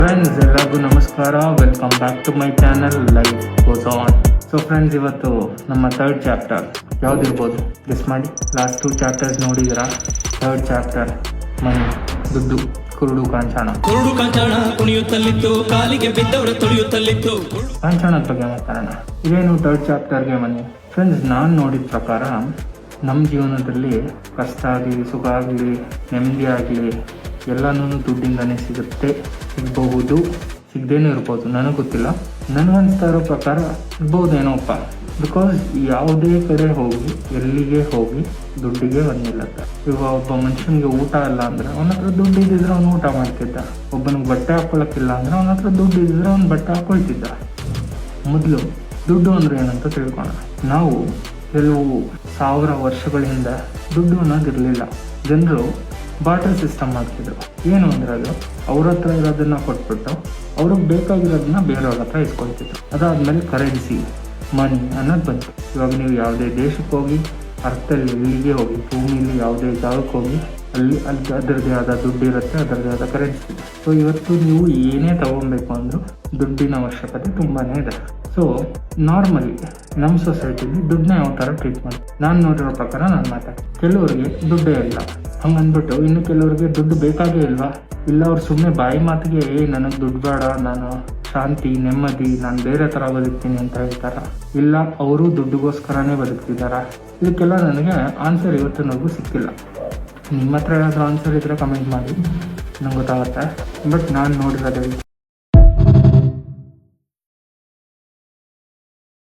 Friends ಎಲ್ಲರಿಗೂ ನಮಸ್ಕಾರ, welcome back to my channel life goes on. So friends, ಇವತ್ತು ನಮ್ಮ ಥರ್ಡ್ ಚಾಪ್ಟರ್ ಯಾವುದಿರ್ಬೋದು ಗೆಸ್ ಮಾಡಿ. ಲಾಸ್ಟ್ 2 ಚಾಪ್ಟರ್ಸ್ ನೋಡಿದಿರಾ. ಥರ್ಡ್ ಚಾಪ್ಟರ್ ಮನಿ, ದುಡ್ಡು, ಕುರುಡು ಕಾಂಚಾಣ. ಕುಣಿಯುತ್ತಲಿತ್ತು, ಕಾಲಿಗೆ ಬಿದ್ದವರ ತುಳಿಯುತ್ತಲಿತ್ತು. ಕಾಂಚಾಣದ ಬಗ್ಗೆ ಮಾತಾಡೋಣ. ಇದೇನು ಥರ್ಡ್ ಚಾಪ್ಟರ್ಗೆ ಮನಿ. ಫ್ರೆಂಡ್ಸ್, ನಾನು ನೋಡಿದ ಪ್ರಕಾರ ನಮ್ಮ ಜೀವನದಲ್ಲಿ ಕಷ್ಟ ಆಗಲಿ, ಸುಖ ಆಗಲಿ, ನೆಮ್ಮದಿ ಆಗಲಿ ಎಲ್ಲನೂ ದುಡ್ಡಿಂದನೇ ಸಿಗಬಹುದು, ಸಿಗದೇನೂ ಇರ್ಬೋದು, ನನಗೆ ಗೊತ್ತಿಲ್ಲ. ನನಗನ್ಸ್ತಾ ಇರೋ ಪ್ರಕಾರ ಸಿಗ್ಬೋದೇನೋಪ್ಪ. ಬಿಕಾಸ್ ಯಾವುದೇ ಕಡೆ ಹೋಗಿ, ಎಲ್ಲಿಗೆ ಹೋಗಿ ದುಡ್ಡಿಗೆ ಬಂದಿಲ್ಲತ್ತ. ಇವಾಗ ಒಬ್ಬ ಮನುಷ್ಯನಿಗೆ ಊಟ ಇಲ್ಲ ಅಂದರೆ ಅವನ ಹತ್ರ ದುಡ್ಡು ಇದ್ದಿದ್ರೆ ಅವನು ಊಟ ಮಾಡ್ತಿದ್ದ. ಒಬ್ಬನಿಗೆ ಬಟ್ಟೆ ಹಾಕೊಳ್ಳೋಕ್ಕಿಲ್ಲ ಅಂದರೆ ಅವನ ಹತ್ರ ದುಡ್ಡು ಇದ್ದಿದ್ರೆ ಅವ್ನು ಬಟ್ಟೆ ಹಾಕೊಳ್ತಿದ್ದ. ಮೊದಲು ದುಡ್ಡು ಅಂದರೆ ಏನಂತ ತಿಳ್ಕೊಳ್ಳೋಣ. ನಾವು ಕೆಲವು 1000 ವರ್ಷಗಳ ಹಿಂದೆ ದುಡ್ಡು ಅನ್ನೋದಿರಲಿಲ್ಲ. ಜನರು ಬಾಟಲ್ ಸಿಸ್ಟಮ್ ಮಾಡ್ತಿದ್ರು. ಏನು ಅಂದರೆ ಅದು ಅವ್ರ ಹತ್ರ ಇರೋದನ್ನ ಕೊಟ್ಬಿಟ್ಟು ಅವ್ರಿಗೆ ಬೇಕಾಗಿರೋದನ್ನ ಬೇರೆಯವ್ರ ಹತ್ರ ಇಸ್ಕೊಳ್ತಿದ್ರು. ಅದಾದಮೇಲೆ ಕರೆನ್ಸಿ, ಮನಿ ಅನ್ನೋದು ಬಂತು. ಇವಾಗ ನೀವು ಯಾವುದೇ ದೇಶಕ್ಕೆ ಹೋಗಿ, ಅರ್ಥದಲ್ಲಿ ಎಲ್ಲಿಗೆ ಹೋಗಿ, ಭೂಮಿಲಿ ಯಾವುದೇ ಜಾಗಕ್ಕೆ ಹೋಗಿ, ಅಲ್ಲಿ ಅದರದ್ದೇ ಆದ ದುಡ್ಡು ಇರುತ್ತೆ, ಅದರದ್ದೇ ಆದ ಕರೆನ್ಸಿ ಇದೆ. ಸೊ ಇವತ್ತು ನೀವು ಏನೇ ತಗೊಬೇಕು ಅಂದರೂ ದುಡ್ಡಿನ ಅವಶ್ಯಕತೆ ತುಂಬಾ ಇದೆ. ಸೊ ನಾರ್ಮಲಿ ನಮ್ಮ ಸೊಸೈಟಿಲಿ ದುಡ್ಡನ್ನ ಯಾವ ಥರ ಟ್ರೀಟ್ ಮಾಡಿ, ನಾನು ನೋಡಿರೋ ಪ್ರಕಾರ ನಾನು ಮಾತಾಡ್ತೀನಿ. ಕೆಲವರಿಗೆ ದುಡ್ಡೇ ಇಲ್ಲ ಹಂಗಂದ್ಬಿಟ್ಟು, ಇನ್ನು ಕೆಲವರಿಗೆ ದುಡ್ಡು ಬೇಕಾಗೇ ಇಲ್ವಾ, ಇಲ್ಲ ಅವ್ರು ಸುಮ್ಮನೆ ಬಾಯಿ ಮಾತಿಗೆ ನನಗೆ ದುಡ್ಡು ಬೇಡ, ನಾನು ಶಾಂತಿ, ನೆಮ್ಮದಿ, ನಾನು ಬೇರೆ ಥರ ಬದುಕ್ತೀನಿ ಅಂತ ಹೇಳ್ತಾರ. ಇಲ್ಲ ಅವರು ದುಡ್ಡಿಗೋಸ್ಕರನೇ ಬದುಕ್ತಿದ್ದಾರ. ಇದಕ್ಕೆಲ್ಲ ನನಗೆ ಆನ್ಸರ್ ಇವತ್ತಿನವರೆಗೂ ಸಿಕ್ಕಿಲ್ಲ. ನಿಮ್ಮ ಹತ್ರ ಏನಾದರೂ ಆನ್ಸರ್ ಇದ್ದರೆ ಕಮೆಂಟ್ ಮಾಡಿ, ನಂಗೆ ಗೊತ್ತಾಗುತ್ತೆ. ಬಟ್ ನಾನು ನೋಡಿರೋದೇ